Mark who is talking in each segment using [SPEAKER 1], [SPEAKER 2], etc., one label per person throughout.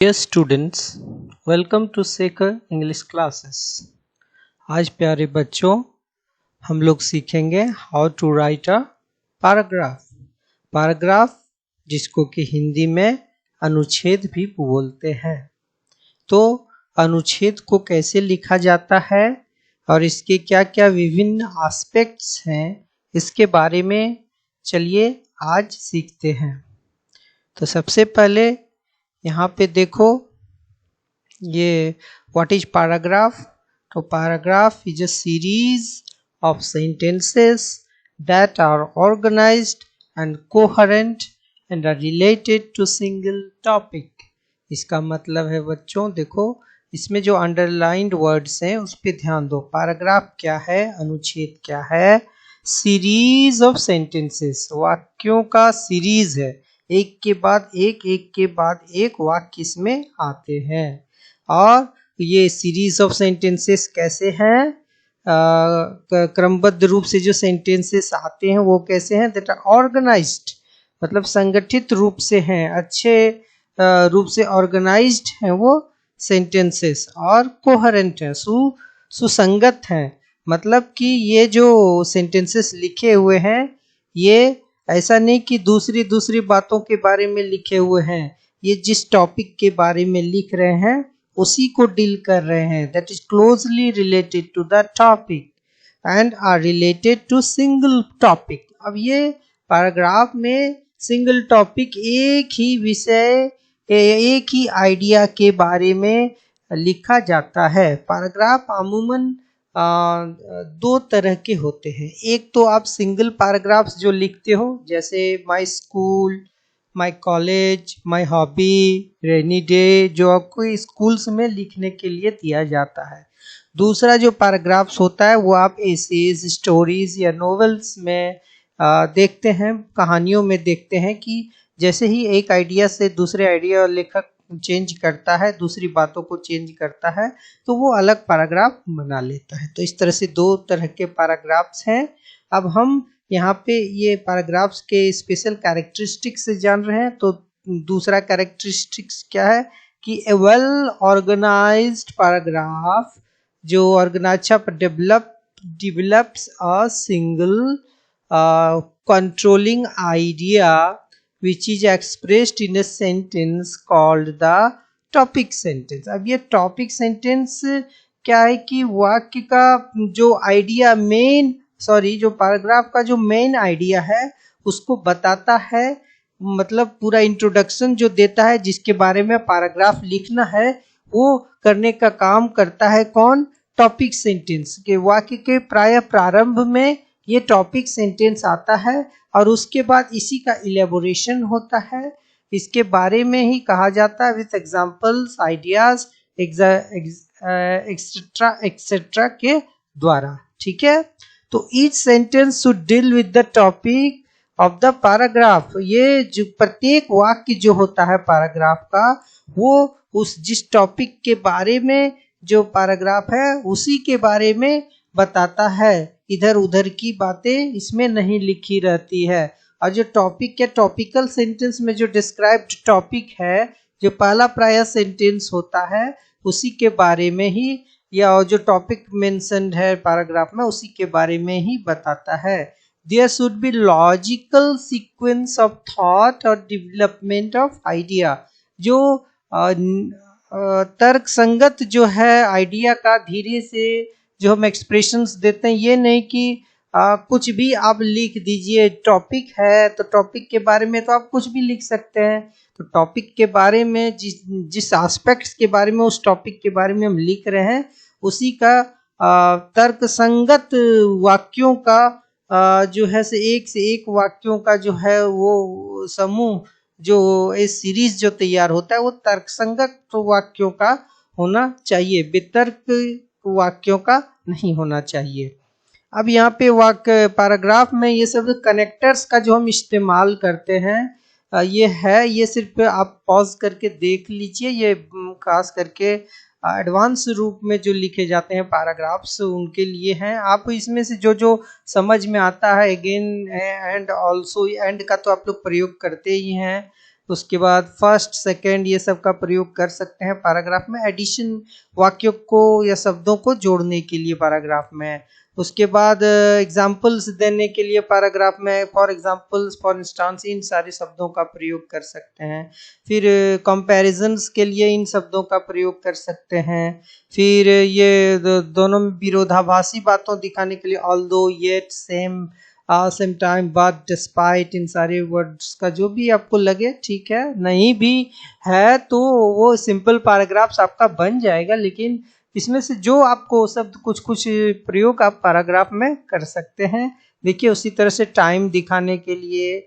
[SPEAKER 1] Dear students, welcome to Sekhar English classes. आज प्यारे बच्चों हम लोग सीखेंगे how to write a paragraph. Paragraph जिसको कि हिंदी में अनुच्छेद भी बोलते हैं। तो अनुच्छेद को कैसे लिखा जाता है और इसके क्या क्या विभिन्न एस्पेक्ट्स हैं, इसके बारे में चलिए आज सीखते हैं। तो सबसे पहले यहाँ पे देखो ये व्हाट इज पैराग्राफ। तो paragraph is a series of sentences that are organized and coherent and are related to single topic. इसका मतलब है बच्चों, देखो इसमें जो अंडरलाइंड वर्ड्स हैं उस पर ध्यान दो। पैराग्राफ क्या है, अनुच्छेद क्या है? सीरीज ऑफ सेंटेंसेस, वाक्यों का सीरीज है, एक के बाद एक वाक्य इसमें आते हैं। और ये सीरीज ऑफ सेंटेंसेस कैसे हैं? क्रमबद्ध रूप से जो सेंटेंसेस आते हैं वो कैसे हैं? दैट आर ऑर्गेनाइज्ड, मतलब संगठित रूप से हैं, अच्छे रूप से ऑर्गेनाइज्ड हैं वो सेंटेंसेस, और कोहेरेंट हैं, सुसंगत हैं। मतलब कि ये जो सेंटेंसेस लिखे हुए हैं ये ऐसा नहीं कि दूसरी बातों के बारे में लिखे हुए हैं, ये जिस टॉपिक के बारे में लिख रहे हैं उसी को डील कर रहे हैं। That is closely related to the topic and are related to single topic. अब ये पैराग्राफ में सिंगल टॉपिक, एक ही विषय, एक ही आइडिया के बारे में लिखा जाता है। पैराग्राफ अमूमन दो तरह के होते हैं। एक तो आप सिंगल पैराग्राफ्स जो लिखते हो, जैसे my school, my college, my hobby, rainy day, जो आपको स्कूल्स में लिखने के लिए दिया जाता है। दूसरा जो पैराग्राफ्स होता है वो आप एसेज, स्टोरीज या नॉवेल्स में देखते हैं, कहानियों में देखते हैं कि जैसे ही एक आइडिया से दूसरे आइडिया लेखक चेंज करता है, दूसरी बातों को चेंज करता है, तो वो अलग पैराग्राफ बना लेता है। तो इस तरह से दो तरह के पैराग्राफ्स हैं। अब हम यहाँ पे ये पैराग्राफ्स के स्पेशल कैरेक्टरिस्टिक्स जान रहे हैं। तो दूसरा कैरेक्टरिस्टिक्स क्या है कि ए वेल ऑर्गेनाइज्ड पैराग्राफ, जो अच्छा develops a single controlling idea which is expressed in a sentence called the topic sentence। अब ये टॉपिक सेंटेंस क्या है कि वाक्य का जो आइडिया जो पैराग्राफ का जो मेन आइडिया है उसको बताता है, मतलब पूरा इंट्रोडक्शन जो देता है, जिसके बारे में पैराग्राफ लिखना है वो करने का काम करता है कौन? Topic sentence. के वाक्य के प्राय प्रारंभ में ये टॉपिक सेंटेंस आता है और उसके बाद इसी का इलेबोरेशन होता है, इसके बारे में ही कहा जाता है with examples, ideas, etcetera etcetera के द्वारा। ठीक है, तो each sentence should deal with the topic of the paragraph. ये जो प्रत्येक वाक्य जो होता है पैराग्राफ का, वो उस जिस टॉपिक के बारे में जो पैराग्राफ है उसी के बारे में बताता है, इधर उधर की बातें इसमें नहीं लिखी रहती है। और जो टॉपिक या टॉपिकल सेंटेंस में जो डिस्क्राइब्ड टॉपिक है, जो पहला प्राय सेंटेंस होता है उसी के बारे में ही, या जो टॉपिक मेंशन्ड है पैराग्राफ में उसी के बारे में ही बताता है। There should be logical sequence of thought और डेवलपमेंट ऑफ आइडिया, जो तर्क संगत जो है आइडिया का, धीरे से जो हम एक्सप्रेशंस देते हैं, ये नहीं कि कुछ भी आप लिख दीजिए। टॉपिक है तो टॉपिक के बारे में तो आप कुछ भी लिख सकते हैं। तो टॉपिक के बारे में जिस एस्पेक्ट्स के बारे में, उस टॉपिक के बारे में हम लिख रहे हैं, उसी का तर्क संगत वाक्यों का जो है से एक वाक्यों का जो है वो समूह, जो इस सीरीज जो तैयार होता है वो तर्कसंगत वाक्यों का होना चाहिए, वितर्क वाक्यों का नहीं होना चाहिए। अब यहाँ पे वाक्य पैराग्राफ में ये सब कनेक्टर्स का जो हम इस्तेमाल करते हैं ये सिर्फ आप पॉज करके देख लीजिए। ये खास करके एडवांस रूप में जो लिखे जाते हैं पैराग्राफ्स उनके लिए हैं। आप इसमें से जो जो समझ में आता है, अगेन एंड ऑल्सो, एंड का तो आप लोग प्रयोग करते ही हैं, उसके बाद फर्स्ट सेकंड ये सब का प्रयोग कर सकते हैं पैराग्राफ में, एडिशन वाक्यों को या शब्दों को जोड़ने के लिए पैराग्राफ में। उसके बाद एग्जाम्पल्स देने के लिए पैराग्राफ में फॉर एग्जाम्पल्स, फॉर इंस्टांस, इन सारे शब्दों का प्रयोग कर सकते हैं। फिर कंपैरिजंस के लिए इन शब्दों का प्रयोग कर सकते हैं। फिर ये दोनों में विरोधाभासी बातों दिखाने के लिए although, yet, same, same time, but, despite, इन सारे वर्ड्स का जो भी आपको लगे ठीक है। नहीं भी है तो वो सिंपल पैराग्राफ्स आपका बन जाएगा, लेकिन इसमें से जो आपको शब्द कुछ कुछ प्रयोग आप पैराग्राफ में कर सकते हैं। देखिए उसी तरह से टाइम दिखाने के लिए,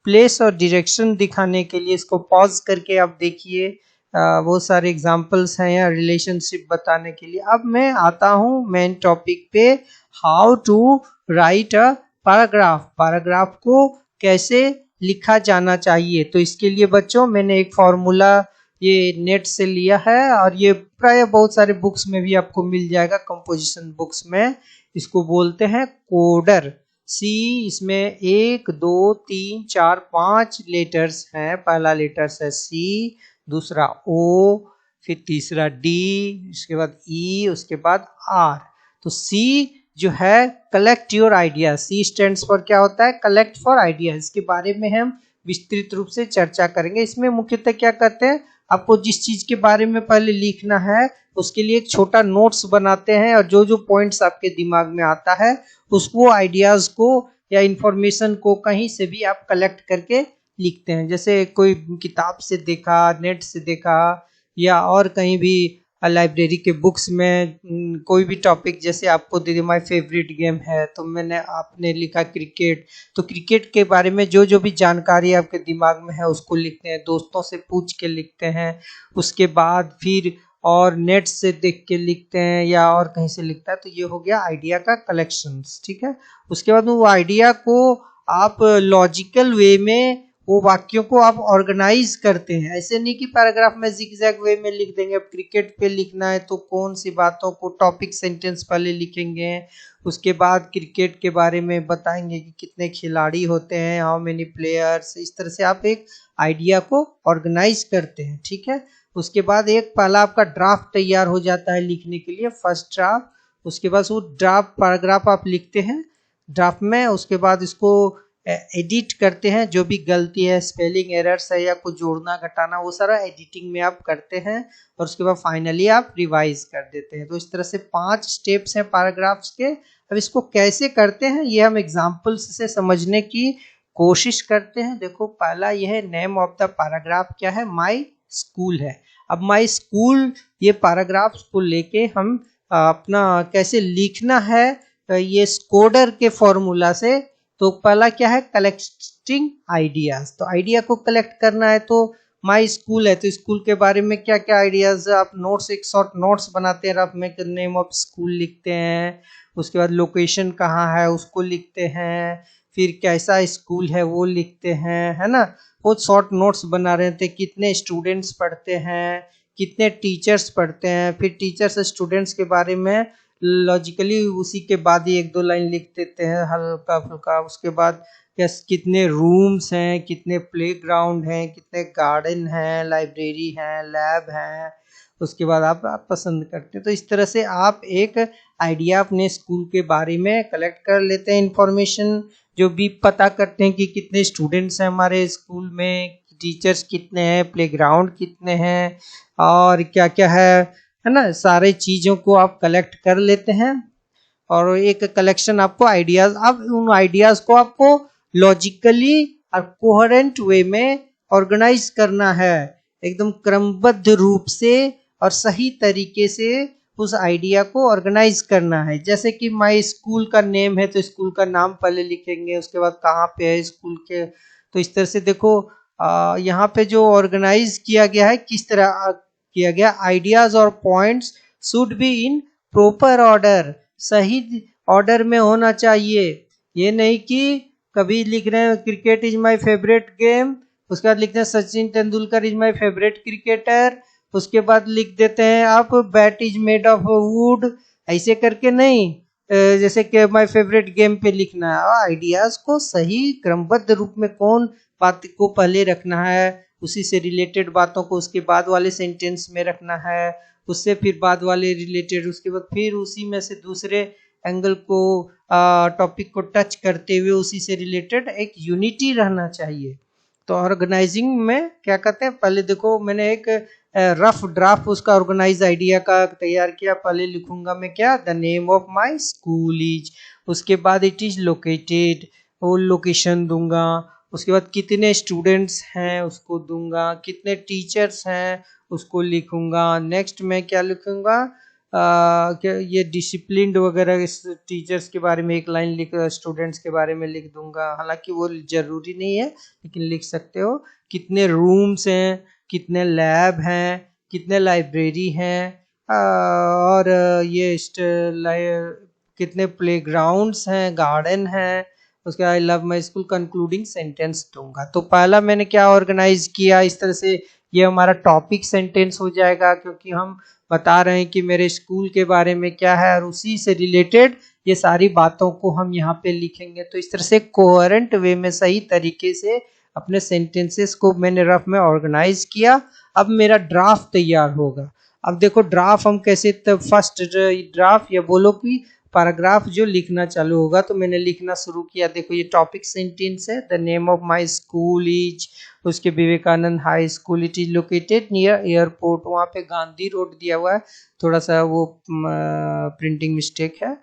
[SPEAKER 1] प्लेस और डायरेक्शन दिखाने के लिए, इसको पॉज करके आप देखिए, बहुत सारे एग्जांपल्स हैं या रिलेशनशिप बताने के लिए। अब मैं आता हूँ मेन टॉपिक पे, how to write a paragraph, paragraph को कैसे लिखा जाना चाहिए। तो इसके लिए बच्चों मैंने एक फॉर्मूला ये नेट से लिया है और ये प्राय बहुत सारे बुक्स में भी आपको मिल जाएगा, कंपोजिशन बुक्स में। इसको बोलते हैं कोडर। सी, इसमें 1 2 3 4 5 लेटर्स हैं। पहला लेटर्स है सी, दूसरा ओ, फिर तीसरा डी, उसके बाद ई, उसके बाद आर। तो सी जो है collect your idea, C stands for क्या होता है, कलेक्ट फॉर आइडिया। इसके बारे में हम विस्तृत रूप से चर्चा करेंगे। इसमें मुख्यतः क्या करते हैं, आपको जिस चीज के बारे में पहले लिखना है उसके लिए एक छोटा नोट्स बनाते हैं और जो जो पॉइंट्स आपके दिमाग में आता है उसको, आइडियाज को या इंफॉर्मेशन को कहीं से भी आप कलेक्ट करके लिखते हैं। जैसे कोई किताब से देखा, नेट से देखा, या और कहीं भी लाइब्रेरी के बुक्स में कोई भी टॉपिक, जैसे आपको दे माय फेवरेट गेम है तो मैंने आपने लिखा क्रिकेट, तो क्रिकेट के बारे में जो जो भी जानकारी आपके दिमाग में है उसको लिखते हैं, दोस्तों से पूछ के लिखते हैं। उसके बाद फिर और नेट से देख के लिखते हैं या और कहीं से लिखता है। तो ये हो गया आइडिया का कलेक्शन, ठीक है। उसके बाद वो आइडिया को आप लॉजिकल वे में वो वाक्यों को आप ऑर्गेनाइज करते हैं। ऐसे नहीं कि पैराग्राफ में जिगजैग वे में लिख देंगे। अब क्रिकेट पे लिखना है तो कौन सी बातों को टॉपिक सेंटेंस पहले लिखेंगे, उसके बाद क्रिकेट के बारे में बताएंगे कि कितने खिलाड़ी होते हैं, हाउ मेनी प्लेयर्स। इस तरह से आप एक आइडिया को ऑर्गेनाइज करते हैं, ठीक है। उसके बाद एक पहला आपका ड्राफ्ट तैयार हो जाता है लिखने के लिए, फर्स्ट ड्राफ्ट। उसके बाद वो ड्राफ्ट पैराग्राफ आप लिखते हैं ड्राफ्ट में। उसके बाद इसको एडिट करते हैं, जो भी गलती है, स्पेलिंग एरर्स है या कुछ जोड़ना घटाना, वो सारा एडिटिंग में आप करते हैं और उसके बाद फाइनली आप रिवाइज कर देते हैं। तो इस तरह से 5 स्टेप्स हैं पैराग्राफ्स के। अब इसको कैसे करते हैं ये हम एग्जांपल्स से समझने की कोशिश करते हैं। देखो पहला यह है, नेम ऑफ द पैराग्राफ क्या है, माई स्कूल है। अब माई स्कूल ये पैराग्राफ्स को लेके हम अपना कैसे लिखना है, ये स्कोडर के फॉर्मूला से। तो पहला क्या है, कलेक्टिंग आइडियाज। तो आइडिया को कलेक्ट करना है तो माई स्कूल है, तो स्कूल के बारे में क्या क्या आइडियाज, आप नोट्स, एक शॉर्ट नोट्स बनाते हैं, आप में नेम ऑफ स्कूल लिखते हैं। उसके बाद लोकेशन कहाँ है उसको लिखते हैं, फिर कैसा स्कूल है वो लिखते हैं, है ना। बहुत शॉर्ट नोट्स बना रहे थे, कितने स्टूडेंट्स पढ़ते हैं, कितने टीचर्स पढ़ते हैं, फिर टीचर्स स्टूडेंट्स के बारे में लॉजिकली उसी के बाद ही 1-2 लाइन लिख देते हैं हल्का फुल्का। उसके बाद कितने रूम्स हैं, कितने प्लेग्राउंड हैं, कितने गार्डन हैं, लाइब्रेरी हैं, लैब हैं। उसके बाद आप पसंद करते हैं। तो इस तरह से आप एक आइडिया अपने स्कूल के बारे में कलेक्ट कर लेते हैं इंफॉर्मेशन, जो भी पता करते हैं कि कितने स्टूडेंट्स हैं हमारे स्कूल में, टीचर्स कितने हैं, प्लेग्राउंड कितने हैं और क्या क्या है ना। सारे चीज़ों को आप कलेक्ट कर लेते हैं और एक कलेक्शन आपको आइडियाज, अब उन आइडियाज को आपको लॉजिकली और कोहेरेंट वे में ऑर्गेनाइज करना है, एकदम क्रमबद्ध रूप से और सही तरीके से उस आइडिया को ऑर्गेनाइज करना है। जैसे कि माई स्कूल का नेम है तो स्कूल का नाम पहले लिखेंगे, उसके बाद कहाँ पे है स्कूल के। तो इस तरह से देखो यहाँ पे जो ऑर्गेनाइज किया गया है किस तरह किया गया, आइडियाज और points should be in proper order, सही ऑर्डर में होना चाहिए। ये नहीं कि कभी लिख रहे हैं cricket is my favourite game, उसके बाद लिखते हैं Sachin Tendulkar is my favourite cricketer, उसके बाद लिख देते हैं आप bat is made of would, ऐसे करके नहीं। जैसे कि माय फेवरेट गेम पे लिखना है। आइडियाज को सही क्रमबद्ध रूप में कौन बात को पहले रखना है, उसी से रिलेटेड बातों को उसके बाद वाले सेंटेंस में रखना है, उससे फिर बाद वाले रिलेटेड, उसके बाद फिर उसी में से दूसरे एंगल को टॉपिक को टच करते हुए उसी से रिलेटेड एक यूनिटी रहना चाहिए। तो ऑर्गेनाइजिंग में क्या कहते हैं, पहले देखो मैंने एक रफ ड्राफ्ट उसका ऑर्गेनाइज आइडिया का तैयार किया। पहले लिखूंगा मैं क्या, the name of my school is, उसके बाद इट इज लोकेटेड, वो लोकेशन दूंगा, उसके बाद कितने स्टूडेंट्स हैं उसको दूंगा, कितने टीचर्स हैं उसको लिखूंगा। नेक्स्ट मैं क्या लिखूंगा, क्या ये डिसिप्लिन्ड वगैरह इस टीचर्स के बारे में एक लाइन लिख, स्टूडेंट्स के बारे में लिख दूंगा, हालांकि वो जरूरी नहीं है लेकिन लिख सकते हो। कितने रूम्स हैं, कितने लैब हैं, कितने लाइब्रेरी हैं, और ये कितने प्लेग्राउंड्स हैं, गार्डन हैं। उसके I love my school concluding sentence दूंगा। तो पहला मैंने क्या ऑर्गेनाइज किया, इस तरह से ये हमारा टॉपिक सेंटेंस हो जाएगा, क्योंकि हम बता रहे हैं कि मेरे स्कूल के बारे में क्या है और उसी से रिलेटेड ये सारी बातों को हम यहाँ पे लिखेंगे। तो इस तरह से कोहेरेंट वे में सही तरीके से अपने सेंटेंसेस को मैंने रफ में ऑर्गेनाइज किया। अब मेरा ड्राफ्ट तैयार होगा। अब देखो ड्राफ्ट हम कैसे, फर्स्ट ड्राफ्ट या बोलो कि पैराग्राफ जो लिखना चालू होगा, तो मैंने लिखना शुरू किया। देखो ये टॉपिक सेंटेंस है, the name of my school is, उसके Vivekananda high school, it is located near airport, वहाँ पे गांधी रोड दिया हुआ है, थोड़ा सा वो प्रिंटिंग मिस्टेक है,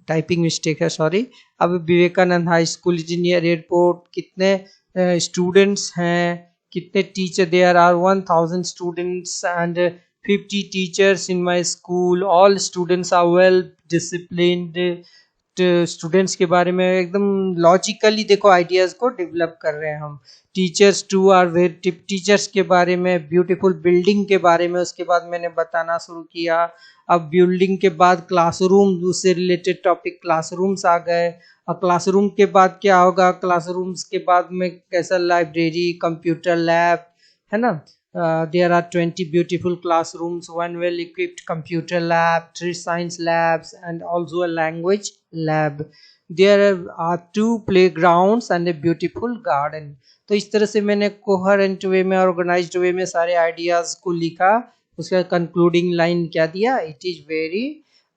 [SPEAKER 1] टाइपिंग मिस्टेक है, सॉरी। अब Vivekananda high school is near airport, कितने स्टूडेंट्स हैं, कितने teacher, there are 1000 students and 50 teachers in my school, all students are well disciplined। Students के बारे में एकदम लॉजिकली देखो आइडियाज को डेवलप कर रहे हैं हम। Teachers too are very, teachers के बारे में, ब्यूटीफुल बिल्डिंग के बारे में उसके बाद मैंने बताना शुरू किया। अब बिल्डिंग के बाद क्लासरूम, उससे रिलेटेड टॉपिक क्लासरूम्स आ गए। और क्लासरूम के बाद क्या होगा, क्लासरूम्स के बाद में कैसा, लाइब्रेरी, कंप्यूटर लैब, है ना। There are 20 beautiful classrooms, one well-equipped computer lab, 3 science labs, and also a language lab. There are 2 playgrounds and a beautiful garden. तो इस तरह से मैंने कोहेरेंट वे में, ऑर्गेनाइज्ड वे में सारे आइडियाज को लिखा। उसका कंक्लूडिंग लाइन क्या दिया, it is very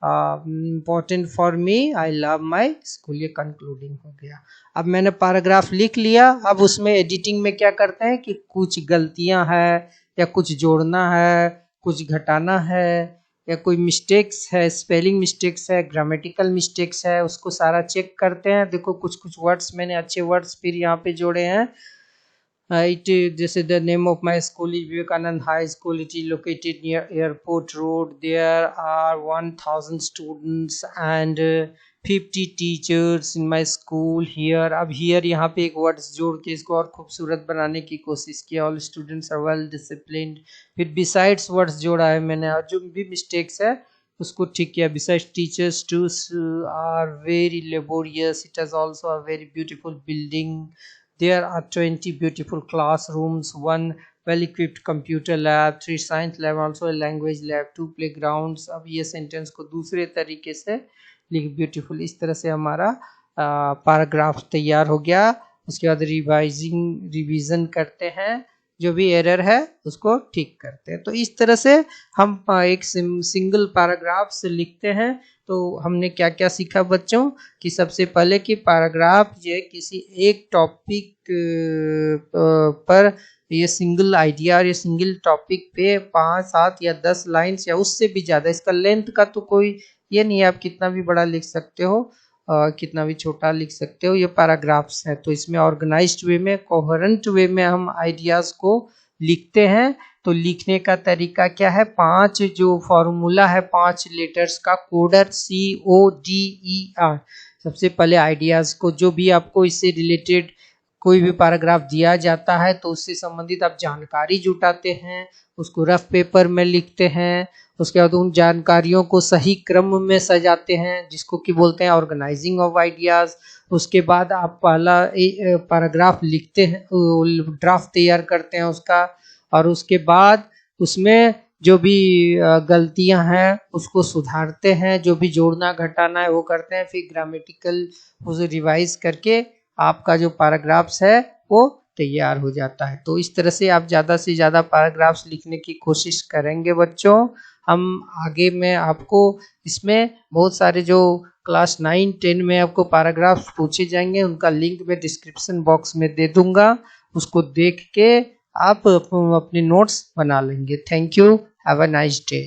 [SPEAKER 1] important for me, I love my school, ये कंक्लूडिंग हो गया। अब मैंने पैराग्राफ लिख लिया। अब उसमें एडिटिंग में क्या करते हैं कि कुछ गलतियां हैं या कुछ जोड़ना है, कुछ घटाना है, या कोई मिस्टेक्स है, स्पेलिंग मिस्टेक्स है, ग्रामेटिकल मिस्टेक्स है, उसको सारा चेक करते हैं। देखो कुछ कुछ वर्ड्स मैंने अच्छे वर्ड्स फिर यहाँ पे जोड़े हैं। It is, जैसे the name of my school is Vivekanand High School, it is located near Airport Road, there are 1000 students and 50 teachers in my school here। अब here यहाँ पे एक वर्ड्स जोड़ के इसको और खूबसूरत बनाने की कोशिश किया। All students are well disciplined, फिर बिसाइड्स वर्ड्स जोड़ा है मैंने, और जो भी मिस्टेक्स है उसको ठीक किया। Besides teachers too are very laborious, it has also a very beautiful building, there are 20 beautiful classrooms, 1 well-equipped computer lab, 3 science lab, also a language lab, 2 playgrounds। अब ये सेंटेंस को दूसरे तरीके से लिख, ब्यूटीफुल। इस तरह से हमारा पैराग्राफ तैयार हो गया। उसके बाद रिवीजन करते हैं, जो भी एरर है उसको ठीक करते हैं। तो इस तरह से हम एक सिंगल पैराग्राफ से लिखते हैं। तो हमने क्या क्या सीखा बच्चों, कि सबसे पहले कि पैराग्राफ ये किसी एक टॉपिक पर, ये सिंगल आइडिया और ये सिंगल टॉपिक पे 5, 7 या 10 लाइन्स या उससे भी ज़्यादा, इसका लेंथ का तो कोई ये नहीं है, आप कितना भी बड़ा लिख सकते हो, कितना भी छोटा लिख सकते हो, ये पैराग्राफ्स है। तो इसमें ऑर्गेनाइज्ड वे में, कोहेरेंट वे में हम आइडियाज़ को लिखते हैं। तो लिखने का तरीका क्या है, 5 जो फॉर्मूला है, 5 लेटर्स का कोडर, CODER। सबसे पहले आइडियाज़ को, जो भी आपको इससे रिलेटेड कोई भी पैराग्राफ दिया जाता है तो उससे संबंधित आप जानकारी जुटाते हैं, उसको रफ पेपर में लिखते हैं। उसके बाद उन जानकारियों को सही क्रम में सजाते हैं, जिसको कि बोलते हैं ऑर्गेनाइजिंग ऑफ आइडियाज़। उसके बाद आप पहला पैराग्राफ लिखते हैं, ड्राफ्ट तैयार करते हैं उसका, और उसके बाद उसमें जो भी गलतियां हैं उसको सुधारते हैं, जो भी जोड़ना घटाना है वो करते हैं। फिर ग्रामेटिकल उसे रिवाइज करके आपका जो पैराग्राफ्स है वो तैयार हो जाता है। तो इस तरह से आप ज़्यादा से ज़्यादा पैराग्राफ्स लिखने की कोशिश करेंगे बच्चों। हम आगे में आपको इसमें बहुत सारे जो क्लास 9-10 में आपको पैराग्राफ्स पूछे जाएंगे, उनका लिंक मैं डिस्क्रिप्शन बॉक्स में दे दूंगा, उसको देख के आप अपने नोट्स बना लेंगे। Thank you, have a nice day.